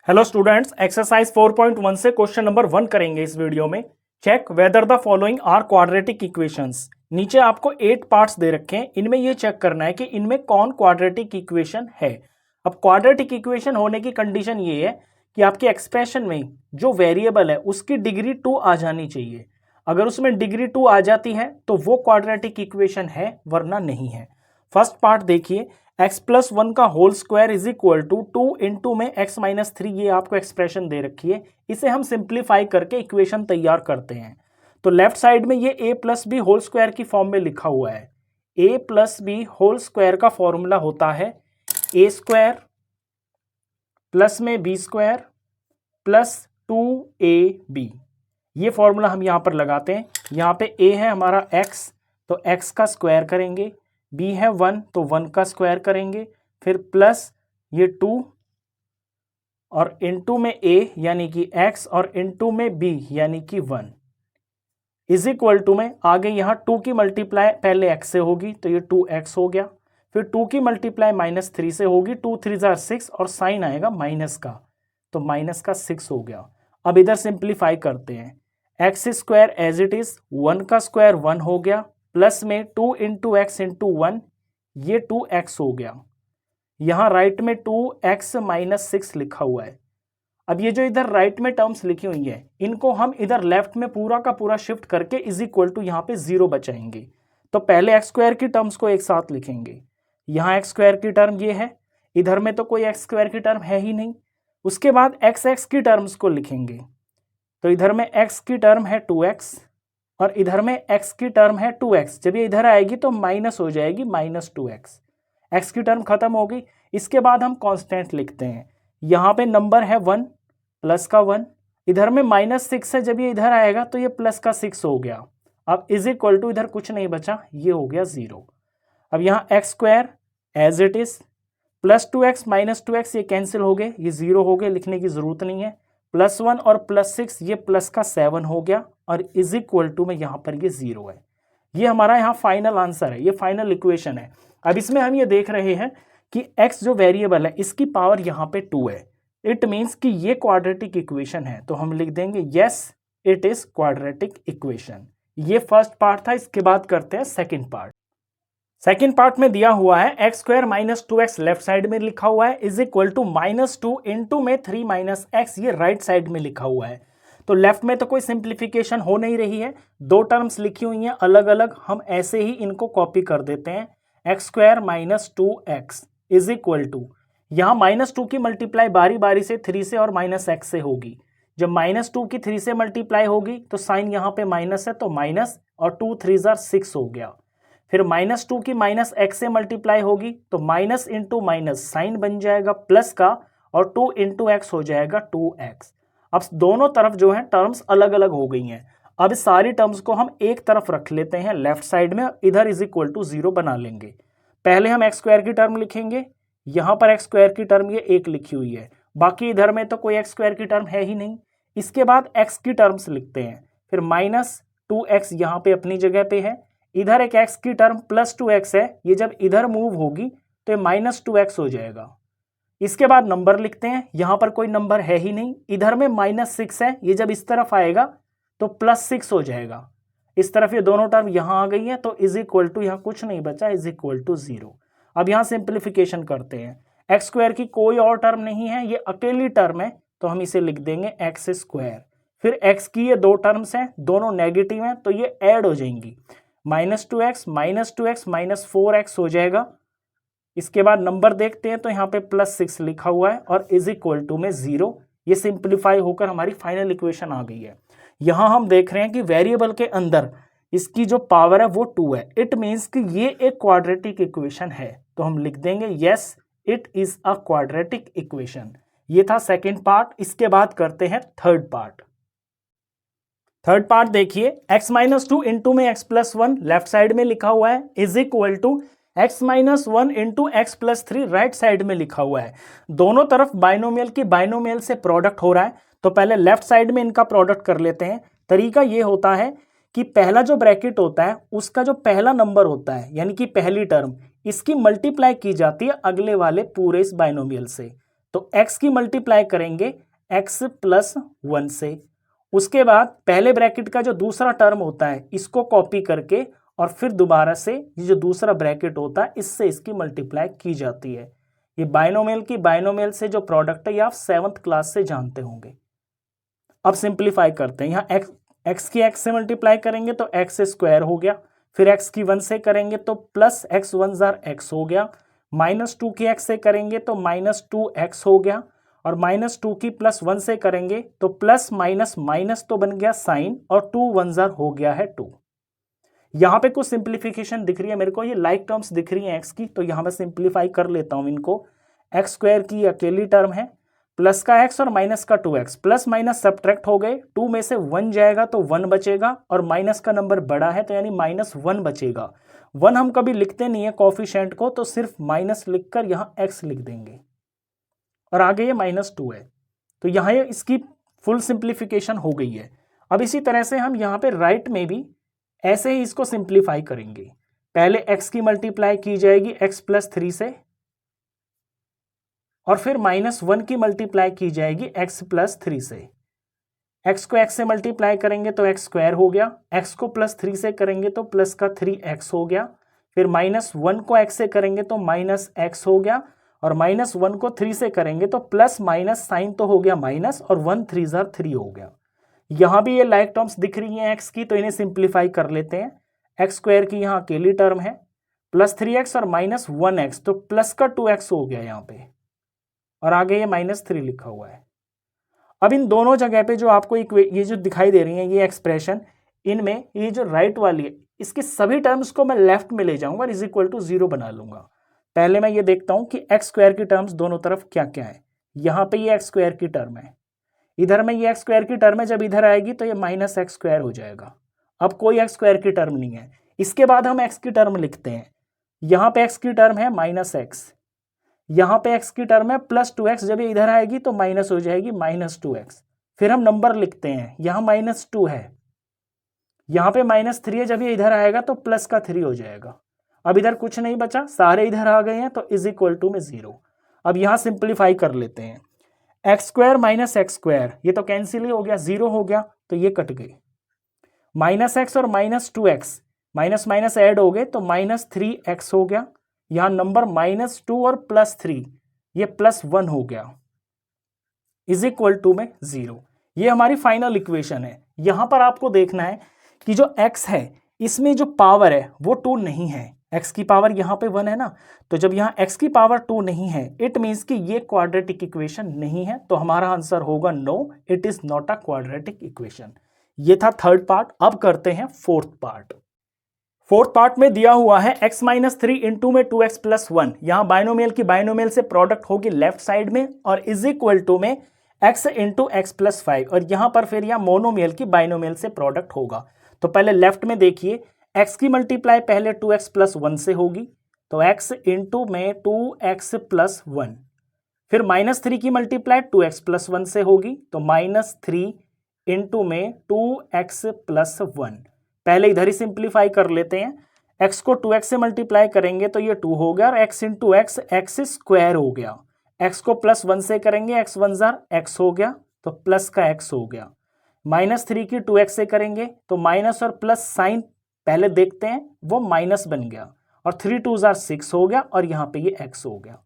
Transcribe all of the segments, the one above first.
Hello students, exercise 4.1 से question number 1 करेंगे इस वीडियो में। Check whether the following are quadratic equations. नीचे आपको 8 पार्ट्स दे रखे हैं, इनमें ये चेक करना है कि इनमें कौन क्वाड्रेटिक इक्वेशन है। अब क्वाड्रेटिक इक्वेशन होने की कंडीशन ये है कि आपके एक्सप्रेशन में जो वेरिएबल है उसकी डिग्री 2 आ जानी चाहिए। अगर उसमें डिग्री 2 आ जाती है तो वो क्वाड्रेटिक इक्वेशन है, वरना नहीं है। फर्स्ट पार्ट देखिए, x+1 का whole square is equal to 2 into में x-3, ये आपको एक्सप्रेशन दे रखी है। इसे हम सिंप्लीफाई करके इक्वेशन तैयार करते हैं। तो लेफ्ट साइड में ये a plus B whole square की फॉर्म में लिखा हुआ है। a plus B whole square का फॉर्मूला होता है a स्क्वायर प्लस में b स्क्वायर प्लस 2ab। ये फॉर्मूला हम यहाँ पर लगाते हैं। यहाँ पे a है हमारा x, तो x का स्क्वायर करेंगे, b है 1 तो 1 का स्क्वायर करेंगे, फिर प्लस ये 2 और इनटू में a यानी कि x और इनटू में b यानी कि 1 इज इक्वल टू में आगे यहाँ 2 की मल्टीप्लाई पहले x से होगी तो ये 2x हो गया, फिर 2 की मल्टीप्लाई -3 से होगी, 2 3 6 और साइन आएगा माइनस का, तो माइनस का 6 हो गया। अब इधर सिंप्लीफाई करते हैं, x square as it is, 1 का स्क्वायर 1 हो गया, प्लस में 2 इंटू एक्स इंटू 1, ये 2x हो गया। यहाँ राइट में 2x माइनस 6 लिखा हुआ है। अब ये जो इधर राइट में टर्म्स लिखी हुई है, इनको हम इधर लेफ्ट में पूरा का पूरा शिफ्ट करके इज इक्वल टू यहाँ पे 0 बचाएंगे। तो पहले एक्स स्क्वायर की टर्म्स को एक साथ लिखेंगे। यहाँ एक्स स्क्वायर की टर्म ये है, इधर में तो कोई एक्स स्क्वायर की टर्म है ही नहीं। उसके बाद एक्स की टर्म्स को लिखेंगे, तो इधर में x की टर्म है 2x और इधर में x की टर्म है 2x। जब ये इधर आएगी तो माइनस हो जाएगी -2x, x की टर्म खत्म हो गई। इसके बाद हम कांस्टेंट लिखते हैं, यहाँ पे नंबर है 1 प्लस का 1, इधर में -6 है, जब ये इधर आएगा तो ये प्लस का 6 हो गया। अब इज इक्वल टू इधर कुछ नहीं बचा, ये हो गया 0। अब यहाँ x square as it is, plus 2x -2x ये कैंसिल हो गए, ये 0 हो गए, लिखने की जरूरत नहीं है। +1 और +6 ये प्लस का 7 हो गया और इज इक्वल टू में यहाँ पर ये 0 है। ये हमारा यहाँ फाइनल आंसर है, ये फाइनल इक्वेशन है। अब इसमें हम ये देख रहे हैं कि x जो वेरिएबल है इसकी पावर यहाँ पे 2 है। इट मीन्स कि ये क्वाड्रेटिक इक्वेशन है, तो हम लिख देंगे yes it is quadratic equation. ये फर्स्ट पार्ट था। इसके बाद करते हैं सेकेंड पार्ट। सेकेंड पार्ट में दिया हुआ है x square -2x left side में लिखा हुआ है इज इक्वल टू -2 इंटू में 3 - x, ये राइट साइड में लिखा हुआ है। तो लेफ्ट में तो कोई सिंप्लीफिकेशन हो नहीं रही है, दो टर्म्स लिखी हुई हैं अलग अलग, हम ऐसे ही इनको कॉपी कर देते हैं। X square -2x is equal to, यहाँ -2 की मल्टीप्लाई बारी बारी से 3 से और -x से होगी। जब -2 की 3 से मल्टीप्लाई होगी तो साइन यहाँ पे माइनस है तो माइनस, और 2 3 6 हो गया। फिर -2 की -x से मल्टीप्लाई होगी तो माइनस इंटू माइनस साइन बन जाएगा प्लस का, और 2 इंटू एक्स हो जाएगा 2x। अब दोनों तरफ जो है टर्म्स अलग अलग हो गई हैं। अब सारी टर्म्स को हम एक तरफ रख लेते हैं लेफ्ट साइड में, इधर इज इक्वल टू 0 बना लेंगे। पहले हम एक्स स्क्वायर की टर्म लिखेंगे, यहाँ पर एक्स स्क्वायर की टर्म ये 1 लिखी हुई है, बाकी इधर में तो कोई एक्स स्क्वायर की टर्म है ही नहीं। इसके बाद एक्स की टर्म्स लिखते हैं, फिर -2x यहाँ पे अपनी जगह पे है, इधर एक x की टर्म +2x है, ये जब इधर मूव होगी तो ये -2x हो जाएगा। इसके बाद नंबर लिखते हैं, यहाँ पर कोई नंबर है ही नहीं, इधर में -6 है, ये जब इस तरफ आएगा तो +6 हो जाएगा। इस तरफ ये दोनों टर्म यहाँ आ गई है तो इज इक्वल टू यहाँ कुछ नहीं बचा, इज इक्वल टू 0। अब यहाँ सिंप्लीफिकेशन करते हैं, एक्स स्क्वायर की कोई और टर्म नहीं है, ये अकेली टर्म है, तो हम इसे लिख देंगे एक्स स्क्वायर। फिर x की ये दो टर्म्स हैं, दोनों नेगेटिव हैं तो ये ऐड हो जाएंगी, -2x -4x हो जाएगा। इसके बाद नंबर देखते हैं तो यहाँ पे +6 लिखा हुआ है और इज इक्वल टू में 0। ये सिंप्लीफाई होकर हमारी फाइनल इक्वेशन आ गई है। यहाँ हम देख रहे हैं कि वेरिएबल के अंदर इसकी जो पावर है वो 2 है। इट मीन्स कि ये एक क्वाड्रेटिक इक्वेशन है, तो हम लिख देंगे yes it is a quadratic equation. ये था सेकेंड पार्ट। इसके बाद करते हैं थर्ड पार्ट। थर्ड पार्ट देखिए, x-2 इंटू में x+1 लेफ्ट साइड में लिखा हुआ है is equal to x-1 into x+3 right side में लिखा हुआ है। दोनों तरफ बाइनोमियल की बाइनोमियल से प्रोडक्ट हो रहा है, तो पहले लेफ्ट साइड में इनका प्रोडक्ट कर लेते हैं। तरीका ये होता है कि पहला जो ब्रैकेट होता है उसका जो पहला नंबर होता है यानी कि पहली टर्म, इसकी मल्टीप्लाई की जाती है अगले वाले पूरे इस बाइनोमियल से। तो x की मल्टीप्लाई करेंगे x प्लस 1 से। उसके बाद पहले ब्रैकेट का जो दूसरा टर्म होता है इसको कॉपी करके और फिर दोबारा से ये जो दूसरा ब्रैकेट होता है इससे इसकी मल्टीप्लाई की जाती है। ये बाइनोमियल की बाइनोमियल से जो प्रोडक्ट है ये आप 7th क्लास से जानते होंगे। अब सिंप्लीफाई करते हैं। यहाँ x की x से मल्टीप्लाई करेंगे तो x स्क्वायर हो गया, फिर x की 1 से करेंगे तो प्लस x 1 जार x हो गया, -2 की x से करेंगे तो -2x हो गया, और -2 की +1 से करेंगे तो प्लस माइनस माइनस तो बन गया साइन, और 2 1 जार हो गया है 2। यहाँ पे कुछ सिंप्लीफिकेशन दिख रही है मेरे को, ये लाइक टर्म्स दिख रही हैं x की, तो यहाँ मैं सिंप्लीफाई कर लेता हूँ इनको। x स्क्वायर की अकेली टर्म है, प्लस का x और माइनस का 2x, प्लस माइनस सब्ट्रैक्ट हो गए, 2 में से 1 जाएगा तो 1 बचेगा, और माइनस का नंबर बड़ा है तो यानी -1 बचेगा। 1 हम कभी लिखते नहीं है कोफिशिएंट को, तो सिर्फ माइनस लिखकर यहाँ x लिख देंगे, और आगे ये -2 है, तो यहाँ ये इसकी फुल सिंप्लीफिकेशन हो गई है। अब इसी तरह से हम यहाँ पे राइट में भी ऐसे ही इसको सिंप्लीफाई करेंगे। पहले x की मल्टीप्लाई की जाएगी x प्लस 3 से, और फिर -1 की मल्टीप्लाई की जाएगी x प्लस 3 से। x को x से मल्टीप्लाई करेंगे तो x स्क्वायर हो गया, x को +3 से करेंगे तो प्लस का 3x हो गया, फिर -1 को x से करेंगे तो -x हो गया, और -1 को 3 से करेंगे तो प्लस माइनस साइन तो हो गया माइनस, और 1 3 जार 3 हो गया। यहाँ भी ये लाइक टर्म्स दिख रही हैं x की, तो इन्हें सिंप्लीफाई कर लेते हैं। x स्क्वायर की यहाँ अकेली टर्म है, +3x और -1x, तो प्लस का 2x हो गया यहाँ पे, और आगे ये -3 लिखा हुआ है। अब इन दोनों जगह पे जो आपको ये जो दिखाई दे रही है ये एक्सप्रेशन, इनमें ये जो राइट वाली है इसके सभी टर्म्स को मैं लेफ्ट में ले जाऊंगा और इज इक्वल टू 0 बना लूंगा। पहले मैं ये देखता हूं कि x स्क्वायर की टर्म्स दोनों तरफ क्या क्या है। यहाँ पे ये x स्क्वायर की टर्म है, इधर में ये x स्क्वायर की टर्म है, जब इधर आएगी तो ये -x स्क्वायर हो जाएगा। अब कोई x स्क्वायर की टर्म नहीं है। इसके बाद हम x की टर्म लिखते हैं। यहाँ पे x की टर्म है -x, यहाँ पे x की टर्म है +2x, जब ये इधर आएगी तो माइनस हो जाएगी -2x। फिर हम नंबर लिखते हैं, यहाँ -2 है, यहाँ पे -3 है, जब ये इधर आएगा तो प्लस का 3 हो जाएगा। अब इधर कुछ नहीं बचा, सारे इधर आ गए हैं, तो इज इक्वल टू में 0। अब यहाँ सिंप्लीफाई कर लेते हैं। x स्क्वायर -x स्क्वायर ये तो कैंसिल ही हो गया, 0 हो गया, तो ये कट गई। -x और -2x माइनस माइनस ऐड हो गए तो -3x हो गया। यहाँ नंबर -2 और +3 ये +1 हो गया, इज इक्वल टू में 0। ये हमारी फाइनल इक्वेशन है। यहां पर आपको देखना है कि जो x है इसमें जो पावर है वो 2 नहीं है। x की पावर यहाँ पे 1 है ना, तो जब यहाँ x की पावर 2 नहीं है इट मीन्स कि ये क्वाड्रेटिक इक्वेशन नहीं है, तो हमारा आंसर होगा no, it is not a quadratic equation. ये था थर्ड पार्ट। अब करते हैं फोर्थ पार्ट। फोर्थ पार्ट में दिया हुआ है x - 3 इंटू में 2x + 1। यहाँ बाइनोमियल की बाइनोमियल से प्रोडक्ट होगी लेफ्ट साइड में, और इज इक्वल टू में x इंटू x + 5, और यहाँ पर फिर यहाँ मोनोमियल की बाइनोमियल से प्रोडक्ट होगा। तो पहले लेफ्ट में देखिए, x की मल्टीप्लाई पहले 2x + 1 से होगी, तो x इंटू में 2x + 1, फिर -3 की मल्टीप्लाई 2x + 1 से होगी, तो -3 इंटू में 2x + 1। पहले इधर ही सिंप्लीफाई कर लेते हैं। x को 2x से मल्टीप्लाई करेंगे तो ये 2 हो गया, और x इंटू x स्क्वायर हो गया। x को +1 से करेंगे, x 1 जार x हो गया, तो प्लस का x हो गया। -3 की 2x से करेंगे तो माइनस और प्लस साइन पहले देखते हैं, वो माइनस बन गया, और 3 2 जार 6 हो गया, और यहाँ पे ये x हो गया।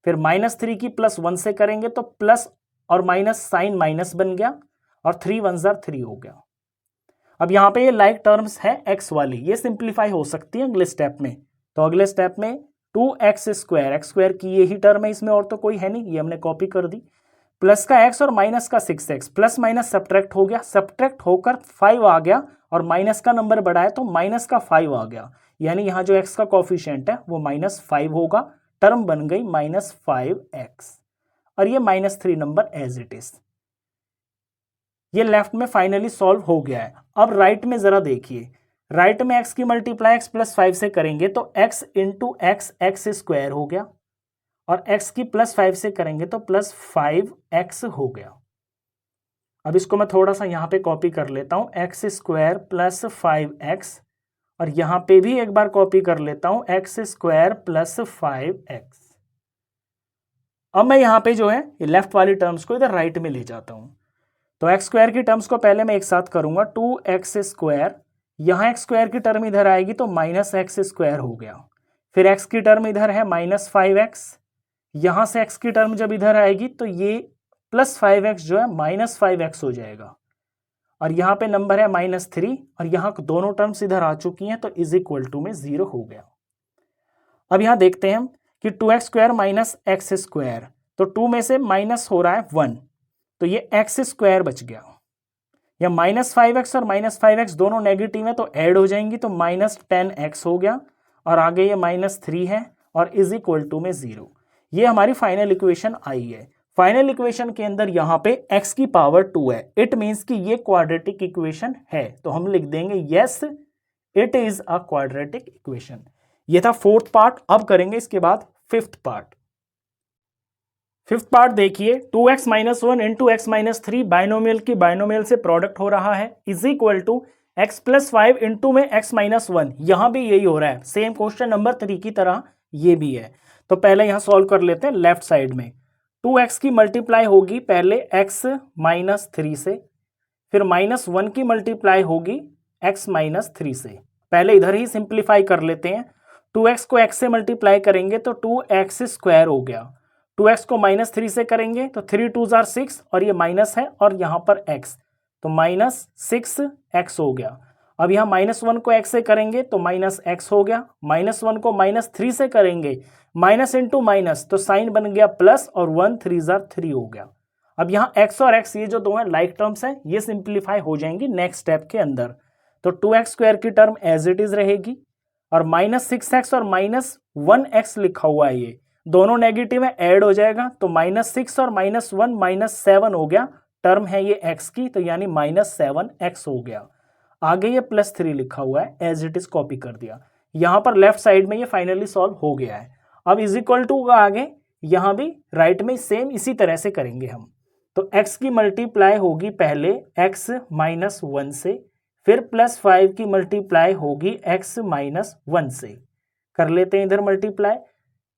फिर -3 की +1 से करेंगे तो प्लस और माइनस साइन माइनस बन गया, और 3 1 जार 3 हो गया। अब यहाँ पे ये लाइक टर्म्स है x वाली, ये सिंप्लीफाई हो सकती है अगले स्टेप में। तो अगले स्टेप में 2x स्क्वायर, x स्क्वायर की यही टर्म है, इसमें और तो कोई है नहीं, ये हमने कॉपी कर दी, प्लस का x और माइनस का 6x, प्लस माइनस सब्ट्रैक्ट हो गया, सब्ट्रैक्ट होकर 5 आ गया, और माइनस का नंबर बढ़ा है तो माइनस का 5 आ गया, यानी यहाँ जो x का कॉफिशिएंट है वो -5 होगा। टर्म बन गई -5x, और ये -3 नंबर एज इट इज। ये लेफ्ट में फाइनली सॉल्व हो गया है। अब राइट में जरा देखिए, राइट में x की मल्टीप्लाई x + 5 से करेंगे तो x इंटू x स्क्वायर हो गया, और x की +5 से करेंगे तो +5x हो गया। अब इसको मैं थोड़ा सा यहाँ पे कॉपी कर लेता हूँ, x स्क्वायर + 5x, और यहाँ पे भी एक बार कॉपी कर लेता हूँ, x स्क्वायर + 5x। अब मैं यहाँ पे जो है ये लेफ्ट वाली टर्म्स को इधर राइट में ले जाता हूँ। तो एक्स स्क्वायर की टर्म्स को पहले मैं एक साथ करूँगा, 2x², यहाँ एक्स स्क्वायर की टर्म इधर आएगी तो -x² हो गया। फिर x की टर्म इधर है -5x, यहाँ से x की टर्म जब इधर आएगी तो ये +5x जो है -5x हो जाएगा, और यहाँ पे नंबर है -3, और यहाँ दोनों टर्म्स इधर आ चुकी हैं तो इज इक्वल टू में 0 हो गया। अब यहाँ देखते हैं कि 2x² - x², तो 2 में से माइनस हो रहा है 1, तो ये x² बच गया। या -5x और -5x दोनों नेगेटिव है तो ऐड हो जाएंगी, तो -10x हो गया, और आगे ये -3 है और इज इक्वल टू में 0। ये हमारी फाइनल इक्वेशन आई है। फाइनल इक्वेशन के अंदर यहाँ पे x की पावर 2 है, इट मीन्स कि ये क्वाड्रेटिक इक्वेशन है, तो हम लिख देंगे yes it is a quadratic equation. ये था फोर्थ पार्ट। अब करेंगे इसके बाद फिफ्थ पार्ट। फिफ्थ पार्ट देखिए, 2x - 1 इंटू x - 3 बाइनोमियल की बाइनोमियल से प्रोडक्ट हो रहा है, is equal to x + 5 into में x - 1। यहां भी यही हो रहा है, सेम क्वेश्चन नंबर 3 की तरह ये भी है। तो पहले यहां सॉल्व कर लेते हैं लेफ्ट साइड में। 2x की मल्टीप्लाई होगी पहले x - 3 से, फिर -1 की मल्टीप्लाई होगी x - 3 से। पहले इधर ही सिंप्लीफाई कर लेते हैं। 2x को x से मल्टीप्लाई करेंगे तो 2x² हो गया, 2x को -3 से करेंगे तो 3 2 जार 6, और ये माइनस है और यहाँ पर x, तो -6x हो गया। अब यहाँ -1 को x से करेंगे तो -x हो गया, -1 को -3 से करेंगे माइनस इंटू माइनस, तो साइन बन गया प्लस, और 1 3 जार 3 हो गया। अब यहाँ x और x ये जो दो हैं लाइक टर्म्स हैं, ये सिंप्लीफाई हो जाएंगी नेक्स्ट स्टेप के अंदर। तो 2x² की टर्म एज इट इज रहेगी, और -6x और -1x लिखा हुआ है, ये दोनों नेगेटिव है, ऐड हो जाएगा, तो -6 और -1 -7 हो गया। टर्म है ये x की, तो यानी -7x हो गया। आगे ये +3 लिखा हुआ है, एज इट इज कॉपी कर दिया। यहाँ पर लेफ्ट साइड में ये फाइनली सॉल्व हो गया है। अब इज इक्वल टू का आगे यहाँ भी राइट में सेम इसी तरह से करेंगे हम। तो x की मल्टीप्लाई होगी पहले x - 1 से, फिर +5 की मल्टीप्लाई होगी x - 1 से। कर लेते हैं इधर मल्टीप्लाई।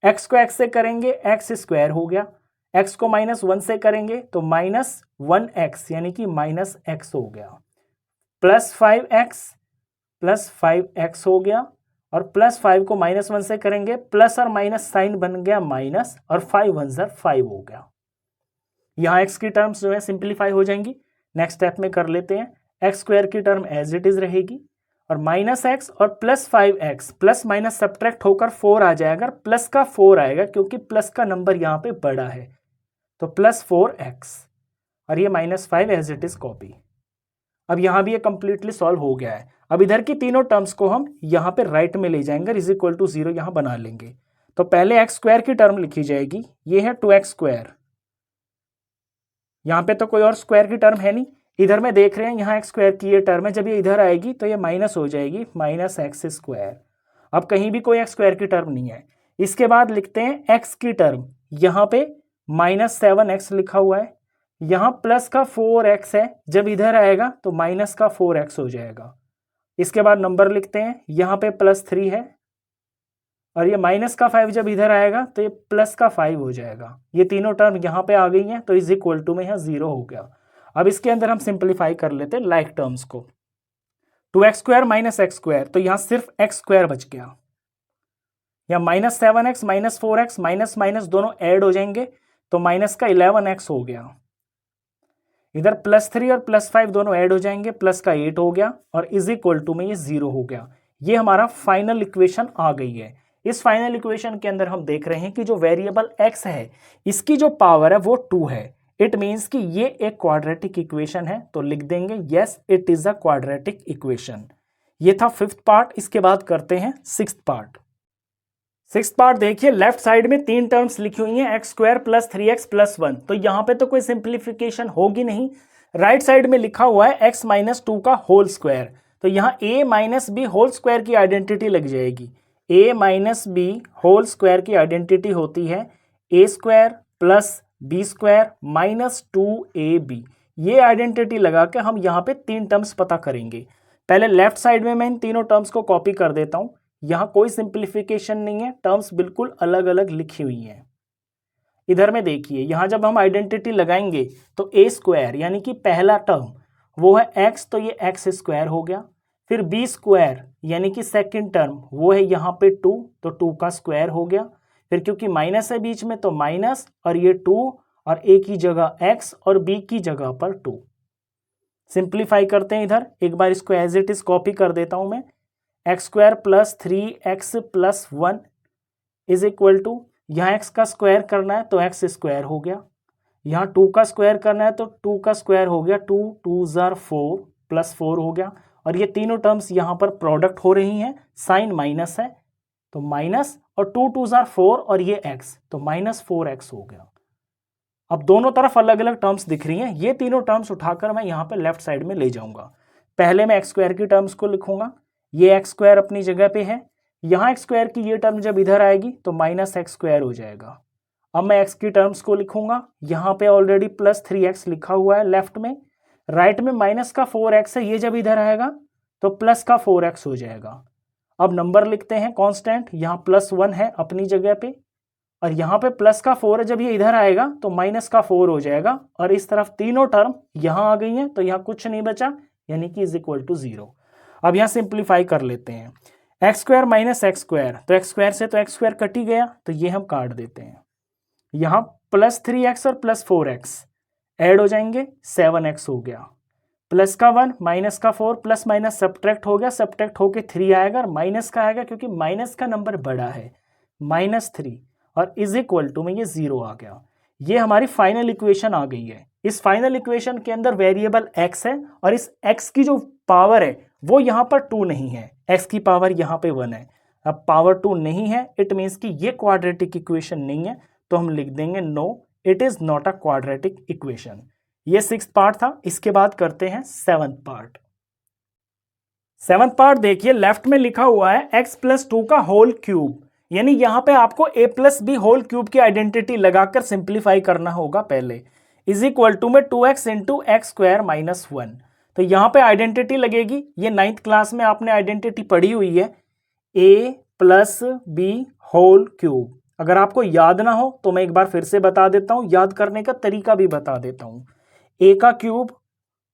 x को x से करेंगे x² हो गया, x को -1 से करेंगे तो -1x यानी कि -x हो गया, +5x हो गया, और +5 को -1 से करेंगे प्लस और माइनस साइन बन गया माइनस, और 5 1 ज़र 5 हो गया। यहाँ x की टर्म्स जो है सिंप्लीफाई हो जाएंगी। नेक्स्ट स्टेप में कर लेते हैं। x² की टर्म एज इट इज रहेगी, और -x और +5x, प्लस माइनस सब्ट्रैक्ट होकर 4 आ जाएगा, प्लस का 4 आएगा क्योंकि प्लस का नंबर यहाँ पे बड़ा है, तो +4x, और ये -5 एज इट इज कॉपी। अब यहाँ भी ये कंप्लीटली सॉल्व हो गया है। अब इधर की तीनों टर्म्स को हम यहाँ पे राइट में ले जाएंगे, इज इक्वल टू 0 यहाँ बना लेंगे। तो पहले x² की टर्म लिखी जाएगी, ये है 2x²। यहाँ पे तो कोई और स्क्वायर की टर्म है नहीं, इधर में देख रहे हैं यहाँ x² की ये टर्म है, जब ये इधर आएगी तो ये माइनस हो जाएगी, -x²। अब कहीं भी कोई x² की टर्म नहीं है। इसके बाद लिखते हैं x की टर्म, यहाँ पे -7x लिखा हुआ है, यहाँ प्लस का 4x है, जब इधर आएगा तो माइनस का 4x हो जाएगा। इसके बाद नंबर लिखते हैं, यहाँ पे +3 है, और ये माइनस का 5 जब इधर आएगा तो ये प्लस का 5 हो जाएगा। ये तीनों टर्म यहाँ पे आ गई हैं, तो इज इक्वल टू में यहाँ 0 हो गया। अब इसके अंदर हम सिंप्लीफाई कर लेते हैं लाइक टर्म्स को। 2x² - x², तो यहाँ सिर्फ x² बच गया। यहाँ -7x -4x माइनस माइनस दोनों ऐड हो जाएंगे, तो माइनस का 11x हो गया। इधर +3 और +5 दोनों ऐड हो जाएंगे, प्लस का 8 हो गया, और इज इक्वल टू में ये 0 हो गया। ये हमारा फाइनल इक्वेशन आ गई है। इस फाइनल इक्वेशन के अंदर हम देख रहे हैं कि जो वेरिएबल x है, इसकी जो पावर है वो 2 है। इट मीन्स कि ये एक क्वाड्रेटिक इक्वेशन है, तो लिख देंगे yes it is a quadratic equation. ये था फिफ्थ पार्ट। इसके बाद करते हैं सिक्स्थ पार्ट। सिक्स्थ पार्ट देखिए, लेफ्ट साइड में 3 टर्म्स लिखी हुई हैं, x² + 3x + 1। तो यहाँ पे तो कोई सिंप्लीफिकेशन होगी नहीं। राइट साइड में लिखा हुआ है x - 2 का होल स्क्वायर, तो यहाँ a - b होल स्क्वायर की आइडेंटिटी लग जाएगी। a - b होल स्क्वायर की आइडेंटिटी होती है a² + b² - 2ab। ये आइडेंटिटी लगा के हम यहाँ पे 3 टर्म्स पता करेंगे। पहले लेफ्ट साइड में मैं इन तीनों टर्म्स को कॉपी कर देता हूँ। यहाँ कोई सिंप्लीफिकेशन नहीं है, टर्म्स बिल्कुल अलग अलग लिखी हुई हैं। इधर में देखिए, यहाँ जब हम आइडेंटिटी लगाएंगे तो ए स्क्वायर यानी कि पहला टर्म वो है एक्स, तो ये एक्स स्क्वायर हो गया। फिर बी स्क्वायर यानी कि सेकंड टर्म वो है यहाँ पे 2, तो 2 का स्क्वायर हो गया। फिर क्योंकि माइनस है बीच में तो माइनस, और ये 2 और ए की जगह एक्स और बी की जगह पर 2। सिंप्लीफाई करते हैं इधर, एक बार इसको एज इट इज कॉपी कर देता हूं मैं। X square plus 3x plus 1 is equal to, यहाँ एक्स का स्क्वायर करना है तो एक्स स्क्वायर हो गया, यहाँ 2 का स्क्वायर करना है तो 2 का स्क्वायर हो गया, 2 2 जार 4 प्लस 4 हो गया। और ये तीनों टर्म्स यहाँ पर प्रोडक्ट हो रही हैं, साइन माइनस है तो माइनस, और 2 2 जार 4 और ये x तो माइनस 4x हो गया। अब दोनों तरफ अलग अलग टर्म्स दिख रही हैं, ये तीनों टर्म्स उठाकर मैं यहाँ पे लेफ्ट साइड में ले जाऊंगा। पहले मैं एक्स स्क्वायर की टर्म्स को लिखूंगा, ये एक्स स्क्वायर अपनी जगह पे है, यहाँ एक्स स्क्वायर की ये टर्म जब इधर आएगी तो माइनस एक्स स्क्वायर हो जाएगा। अब मैं एक्स की टर्म्स को लिखूंगा, यहाँ पे ऑलरेडी प्लस 3x लिखा हुआ है लेफ्ट में, राइट में माइनस का 4x है, ये जब इधर आएगा तो प्लस का 4x हो जाएगा। अब नंबर लिखते हैं कांस्टेंट, यहाँ प्लस 1 है अपनी जगह पे, और यहाँ पे प्लस का 4 है, जब ये इधर आएगा तो माइनस का 4 हो जाएगा। और इस तरफ तीनों टर्म यहाँ आ गई हैं तो यहाँ कुछ नहीं बचा, यानी कि इज इक्वल टू 0। अब यहाँ सिंप्लीफाई कर लेते हैं, x square minus x square, तो एक्स स्क्वायर से तो एक्स स्क्वायर कट ही गया, तो ये हम काट देते हैं। यहाँ प्लस 3x और प्लस 4x ऐड हो जाएंगे, 7x हो गया, प्लस का 1 माइनस का 4, प्लस माइनस सब्ट्रैक्ट हो गया, सब्ट्रैक्ट होके 3 आएगा और माइनस का आएगा क्योंकि माइनस का नंबर बड़ा है, -3, और इज इक्वल टू में ये 0 आ गया। ये हमारी फाइनल इक्वेशन आ गई है। इस फाइनल इक्वेशन के अंदर वेरिएबल x है और इस x की जो पावर है वो यहाँ पर 2 नहीं है, x की पावर यहाँ पे 1 है। अब पावर 2 नहीं है, इट मीन्स कि ये क्वाड्रेटिक इक्वेशन नहीं है, तो हम लिख देंगे no, it is not a quadratic equation. ये 6th पार्ट था। इसके बाद करते हैं 7th पार्ट। 7th पार्ट देखिए, लेफ्ट में लिखा हुआ है x प्लस 2 का होल क्यूब, यानी यहाँ पे आपको a plus B whole cube की आइडेंटिटी लगाकर सिंप्लीफाई करना होगा पहले, इज इक्वल टू में 2x into x square minus 1। तो यहाँ पे आइडेंटिटी लगेगी, ये 9th क्लास में आपने आइडेंटिटी पढ़ी हुई है, a plus B whole cube. अगर आपको याद ना हो तो मैं एक बार फिर से बता देता हूँ, याद करने का तरीका भी बता देता हूँ। a का क्यूब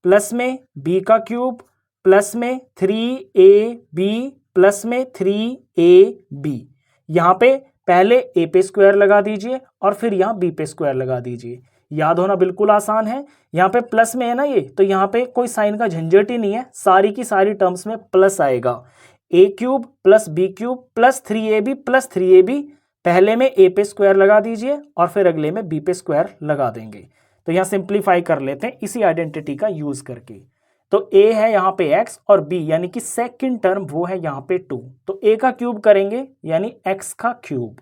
प्लस में b का क्यूब प्लस में 3ab प्लस में 3ab। यहाँ पे पहले a पे स्क्वायर लगा दीजिए और फिर यहाँ b पे स्क्वायर लगा दीजिए, याद होना बिल्कुल आसान है। यहाँ पे प्लस में है ना ये, तो यहाँ पे कोई साइन का झंझट ही नहीं है, सारी की सारी टर्म्स में प्लस आएगा। a cube plus b cube plus 3ab plus 3ab, पहले में a पे स्क्वायर लगा दीजिए और फिर अगले में b पे स्क्वायर लगा देंगे। तो यहाँ सिंप्लीफाई कर लेते हैं इसी आइडेंटिटी का यूज करके। तो a है यहाँ पे x और b यानी कि सेकंड टर्म वो है यहाँ पे 2, तो a का क्यूब करेंगे यानी x का क्यूब,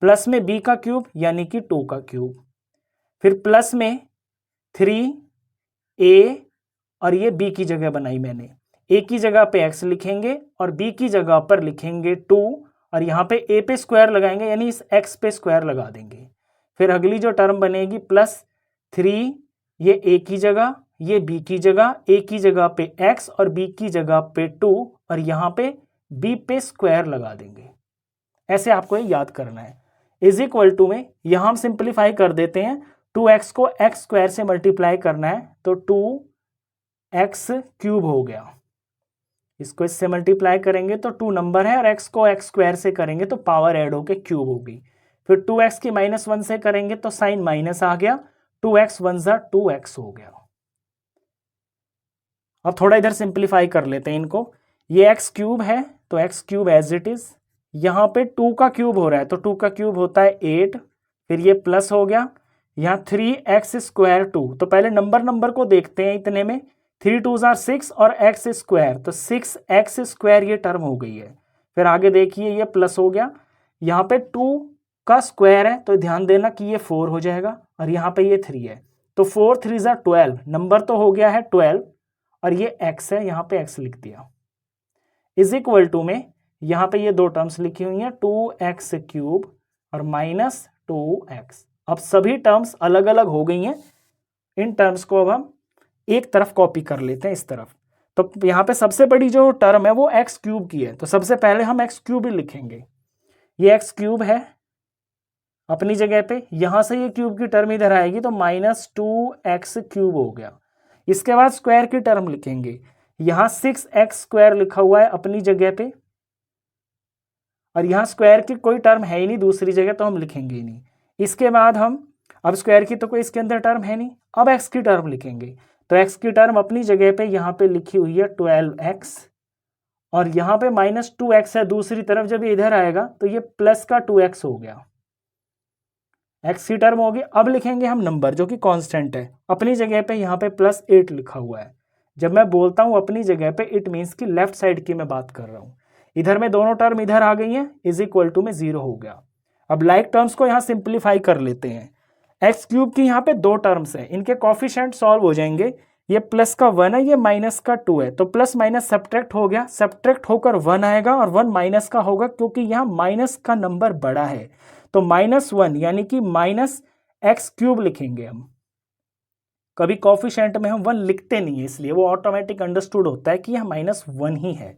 प्लस में b का क्यूब यानी कि 2 का क्यूब, फिर प्लस में 3a और ये b की जगह बनाई मैंने, a की जगह पे x लिखेंगे और b की जगह पर लिखेंगे 2, और यहाँ पे a पे स्क्वायर लगाएंगे यानी इस x पे स्क्वायर लगा देंगे। फिर अगली जो टर्म बनेगी प्लस 3, ये a की जगह, ये b की जगह, a की जगह पे x और b की जगह पे 2, और यहाँ पे b पे स्क्वायर लगा देंगे। ऐसे आपको ये याद करना है। इज इक्वल टू में यहाँ हम सिंप्लीफाई कर देते हैं, 2x को x स्क्वायर से मल्टीप्लाई करना है तो 2x क्यूब हो गया, इसको इससे मल्टीप्लाई करेंगे तो 2 नंबर है और x को x स्क्वायर से करेंगे तो पावर ऐड होके क्यूब होगी। फिर 2x की -1 से करेंगे तो साइन माइनस आ गया, 2x 1 ज़ा 2x हो गया। अब थोड़ा इधर सिंप्लीफाई कर लेते हैं इनको, ये x क्यूब है तो x cube as it is, यहाँ पे 2 का क्यूब हो रहा है तो 2 का क्यूब होता है 8, फिर ये प्लस हो गया, यहाँ 3x स्क्वायर 2, तो पहले नंबर को देखते हैं, इतने में 3 2 ज़ा 6 और x स्क्वायर, तो 6x स्क्वायर ये टर्म हो गई है। फिर आगे देखिए ये प्लस हो गया, यहाँ पे 2 का स्क्वायर है तो ध्यान देना कि ये 4 हो जाएगा और यहाँ पे ये 3 है, तो 4 3 ज़ा 12, नंबर तो हो गया है 12 और ये x है, यहाँ पे x लिख दिया। इज इक्वल टू में यहाँ पे ये 2 टर्म्स लिखी हुई हैं, 2x क्यूब और माइनस 2x। अब सभी टर्म्स अलग अलग हो गई हैं, इन टर्म्स को अब हम एक तरफ कॉपी कर लेते हैं इस तरफ। तो यहाँ पे सबसे बड़ी जो टर्म है वो x क्यूब की है, तो सबसे पहले हम x क्यूब ही लिखेंगे, ये x क्यूब है अपनी जगह पे यहाँ से ये क्यूब की टर्म इधर आएगी तो -2x³ हो गया। इसके बाद स्क्वायर की टर्म लिखेंगे, यहाँ 6x² लिखा हुआ है अपनी जगह पे, और यहाँ स्क्वायर की कोई टर्म है ही नहीं दूसरी जगह, तो हम लिखेंगे ही नहीं। इसके बाद हम अब स्क्वायर की तो कोई इसके अंदर टर्म है नहीं, अब x की टर्म लिखेंगे। तो x की टर्म अपनी जगह पे यहाँ पे लिखी हुई है 12x, और यहाँ पे -2x है दूसरी तरफ, जब ये इधर आएगा तो ये प्लस का 2x हो गया। x की टर्म होगी। अब लिखेंगे हम नंबर जो कि कांस्टेंट है, अपनी जगह पे यहाँ पे +8 लिखा हुआ है। जब मैं बोलता हूँ अपनी जगह पे, इट मीन्स कि लेफ्ट साइड की मैं बात कर रहा हूँ। इधर में दोनों टर्म इधर आ गई हैं, = में 0 हो गया। अब लाइक टर्म्स को यहाँ सिंप्लीफाई कर लेते हैं। x³ की यहाँ पे 2 टर्म्स हैं, इनके कॉफिशिएंट सॉल्व हो जाएंगे। ये प्लस का 1 है, ये माइनस का 2 है, तो प्लस माइनस सब्ट्रैक्ट हो गया, सब्ट्रैक्ट होकर 1 आएगा और 1 माइनस का होगा, क्योंकि यहाँ माइनस का नंबर बड़ा है। तो -1 यानी कि -x³ लिखेंगे हम। कभी कॉफिशिएंट में हम 1 लिखते नहीं है, इसलिए वो ऑटोमेटिक अंडरस्टूड होता है कि यह -1 ही है।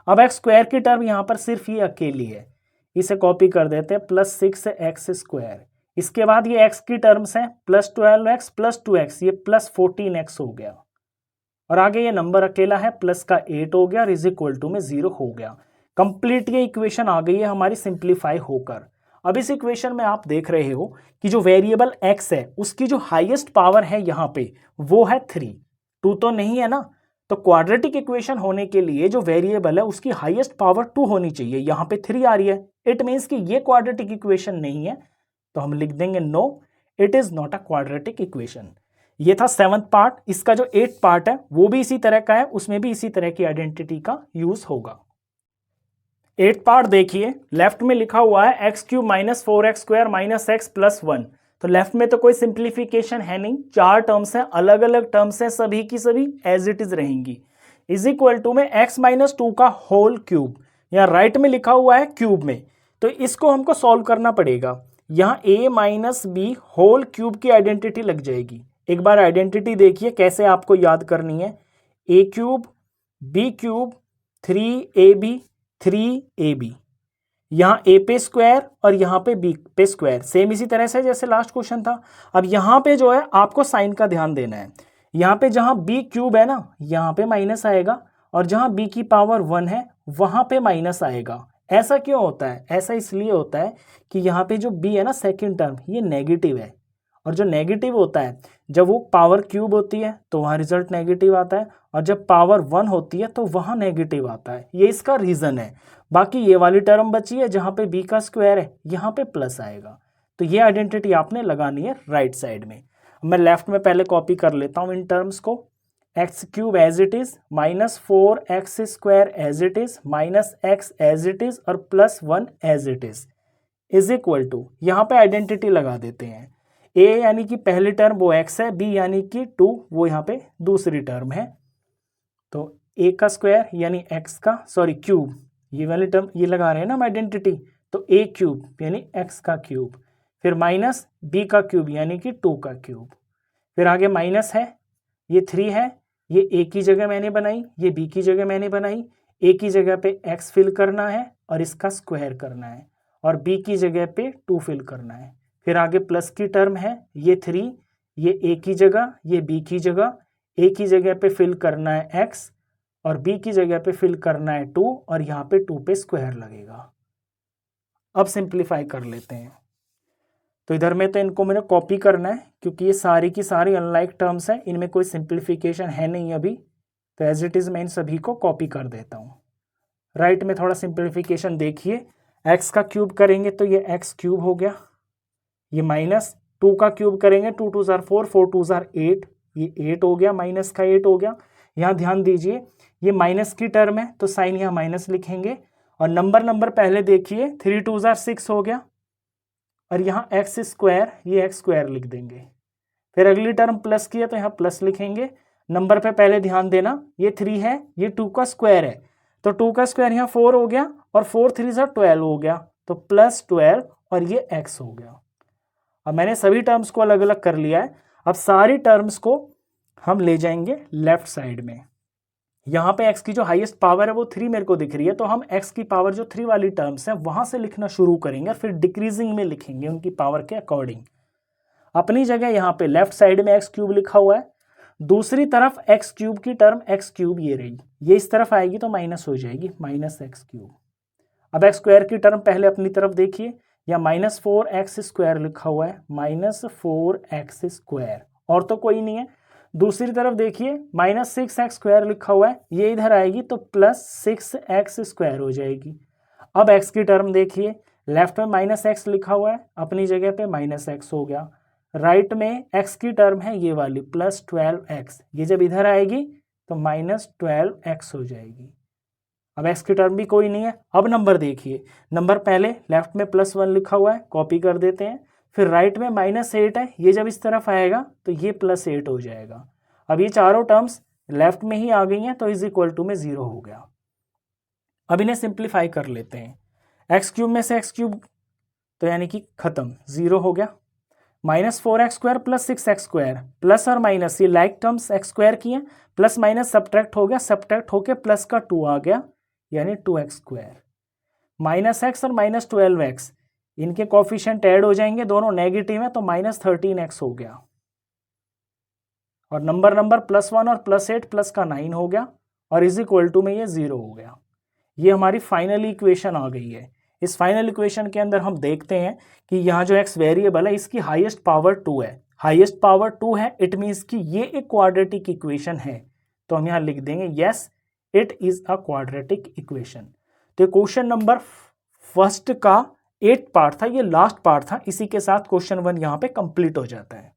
अब x² की टर्म यहाँ पर सिर्फ ये अकेली है, इसे कॉपी कर देते हैं, +6x²। इसके बाद ये x की टर्म्स हैं, +12x + 2x, ये +14x हो गया, और आगे ये नंबर अकेला है, प्लस का 8 हो गया और = में 0 हो गया। कंप्लीट ये इक्वेशन आ गई है हमारी सिंप्लीफाई होकर। अब इस इक्वेशन में आप देख रहे हो कि जो वेरिएबल x है उसकी जो हाईएस्ट पावर है यहाँ पे वो है 3, 2 तो नहीं है ना। तो क्वाड्रेटिक इक्वेशन होने के लिए जो वेरिएबल है उसकी हाईएस्ट पावर 2 होनी चाहिए, यहाँ पे 3 आ रही है। इट मीन्स कि ये क्वाड्रेटिक इक्वेशन नहीं है, तो हम लिख देंगे no, it is not a quadratic equation. ये था 7th पार्ट। इसका जो 8th पार्ट है वो भी इसी तरह का है, उसमें भी इसी तरह की आइडेंटिटी का यूज होगा। 8th पार्ट देखिए, लेफ्ट में लिखा हुआ है x³ - 4x² - x + 1। तो लेफ्ट में तो कोई सिंप्लीफिकेशन है नहीं, 4 टर्म्स हैं, अलग अलग टर्म्स हैं, सभी की सभी एज इट इज रहेंगी। = में x - 2 का होल क्यूब, यहाँ राइट में लिखा हुआ है क्यूब में, तो इसको हमको सॉल्व करना पड़ेगा। यहाँ a - b होल क्यूब की आइडेंटिटी लग जाएगी। एक बार आइडेंटिटी देखिए कैसे आपको याद करनी है, a³ b³ 3ab 3ab, यहाँ a पे स्क्वायर और यहाँ पे b पे स्क्वायर, सेम इसी तरह से जैसे लास्ट क्वेश्चन था। अब यहाँ पे जो है आपको साइन का ध्यान देना है, यहाँ पे जहाँ b³ है ना यहाँ पे माइनस आएगा, और जहाँ b की पावर 1 है वहाँ पे माइनस आएगा। ऐसा क्यों होता है? ऐसा इसलिए होता है कि यहाँ पे जो b है ना सेकेंड टर्म, ये नेगेटिव है, और जो नेगेटिव होता है जब वो पावर क्यूब होती है तो वहाँ रिजल्ट नेगेटिव आता है, और जब पावर 1 होती है तो वहाँ नेगेटिव आता है। ये इसका रीज़न है। बाकी ये वाली टर्म बची है जहाँ पे b का स्क्वायर है, यहाँ पे प्लस आएगा। तो ये आइडेंटिटी आपने लगानी है राइट साइड में। मैं लेफ्ट में पहले कॉपी कर लेता हूँ इन टर्म्स को, x³ as it is, -4x² as it is, -x as it is और +1 एज इट इज = यहाँ पे आइडेंटिटी लगा देते हैं। a यानी कि पहली टर्म वो x है, b यानी कि 2 वो यहाँ पे दूसरी टर्म है, तो a का स्क्वायर यानी x का क्यूब, ये वाली टर्म ये लगा रहे हैं ना हम आइडेंटिटी, तो a³ यानी x का क्यूब, फिर माइनस b का क्यूब यानी कि 2 का क्यूब, फिर आगे माइनस है, ये 3 है, ये a की जगह मैंने बनाई, ये b की जगह मैंने बनाई, a की जगह पे x फिल करना है और इसका स्क्वायर करना है, और b की जगह पे 2 फिल करना है। फिर आगे प्लस की टर्म है, ये 3, ये a की जगह, ये b की जगह, a की जगह पे फिल करना है x और b की जगह पे फिल करना है 2, और यहाँ पे 2 पे स्क्वायर लगेगा। अब सिंप्लीफाई कर लेते हैं। तो इधर में तो इनको मैंने कॉपी करना है क्योंकि ये सारी की सारी अनलाइक टर्म्स हैं, इनमें कोई सिंप्लीफिकेशन है नहीं अभी, तो एज इट इज़ मैं इन सभी को कॉपी कर देता हूँ। राइट में थोड़ा सिंप्लीफिकेशन देखिए, x का क्यूब करेंगे तो ये x³ हो गया, ये -2 का क्यूब करेंगे 2 2 ज़ार 4, 4 2 ज़ार 8, ये 8 हो गया, माइनस का 8 हो गया। यहाँ ध्यान दीजिए ये माइनस की टर्म है तो साइन यहाँ माइनस लिखेंगे, और नंबर पहले देखिए 3 2 ज़ार 6 हो गया, और यहाँ x², ये x² लिख देंगे। फिर अगली टर्म प्लस की है तो यहाँ प्लस लिखेंगे। नंबर पे पहले ध्यान देना, ये 3 है, ये 2 का स्क्वायर है, तो 2 का स्क्वायर यहाँ 4 हो गया, और 4 3 ज़ार 12 हो गया, तो +12 और ये x हो गया। अब मैंने सभी टर्म्स को अलग अलग कर लिया है। अब सारी टर्म्स को हम ले जाएंगे लेफ्ट साइड में। यहाँ पे x की जो हाईएस्ट पावर है वो 3 मेरे को दिख रही है, तो हम x की पावर जो 3 वाली टर्म्स हैं वहां से लिखना शुरू करेंगे, फिर डिक्रीजिंग में लिखेंगे उनकी पावर के अकॉर्डिंग। अपनी जगह यहाँ पे लेफ्ट साइड में एक्स क्यूब लिखा हुआ है, दूसरी तरफ एक्स क्यूब की टर्म एक्स क्यूब ये रही, ये इस तरफ आएगी तो माइनस हो जाएगी, माइनस एक्स क्यूब। अब एक्स स्क्वायर की टर्म पहले अपनी तरफ देखिए, या माइनस 4x स्क्वायर लिखा हुआ है, माइनस 4x स्क्वायर, और तो कोई नहीं है। दूसरी तरफ देखिए माइनस 6x स्क्वायर लिखा हुआ है, ये इधर आएगी तो प्लस 6x स्क्वायर हो जाएगी। अब x की टर्म देखिए, लेफ्ट में माइनस एक्स लिखा हुआ है, अपनी जगह पे माइनस एक्स हो गया। राइट में x की टर्म है ये वाली प्लस 12x, ये जब इधर आएगी तो माइनस 12x हो जाएगी। अब x की टर्म भी कोई नहीं है। अब नंबर देखिए, नंबर पहले लेफ्ट में +1 लिखा हुआ है, कॉपी कर देते हैं, फिर राइट में -8 है, ये जब इस तरफ आएगा तो ये +8 हो जाएगा। अब ये चारों टर्म्स लेफ्ट में ही आ गई हैं तो इज इक्वल टू में 0 हो गया। अब इन्हें सिंप्लीफाई कर लेते हैं, एक्स क्यूब में से एक्स क्यूब तो यानी कि खत्म, 0 हो गया। -4x square plus 6x square, plus और माइनस ये लाइक टर्म्स एक्स स्क्वायर की हैं, प्लस माइनस सब्ट्रैक्ट हो गया, सब्ट्रैक्ट होके प्लस का 2 आ गया यानी 2x स्क्वायर। -x और -12x इनके कोफिशिएंट ऐड हो जाएंगे, दोनों नेगेटिव है तो -13x हो गया। और नंबर +1 और +8 प्लस का 9 हो गया और इज इक्वल टू में ये 0 हो गया। ये हमारी फाइनल इक्वेशन आ गई है। इस फाइनल इक्वेशन के अंदर हम देखते हैं कि यहाँ जो x वेरिएबल है इसकी हाईएस्ट पावर 2 है, हाईएस्ट पावर 2 है, इट मीन्स कि ये एक क्वाड्रेटिक इक्वेशन है। तो हम यहाँ लिख देंगे yes it is a quadratic equation. तो क्वेश्चन नंबर फर्स्ट का 8 पार्ट था, ये लास्ट पार्ट था, इसी के साथ क्वेश्चन 1 यहाँ पे कंप्लीट हो जाता है।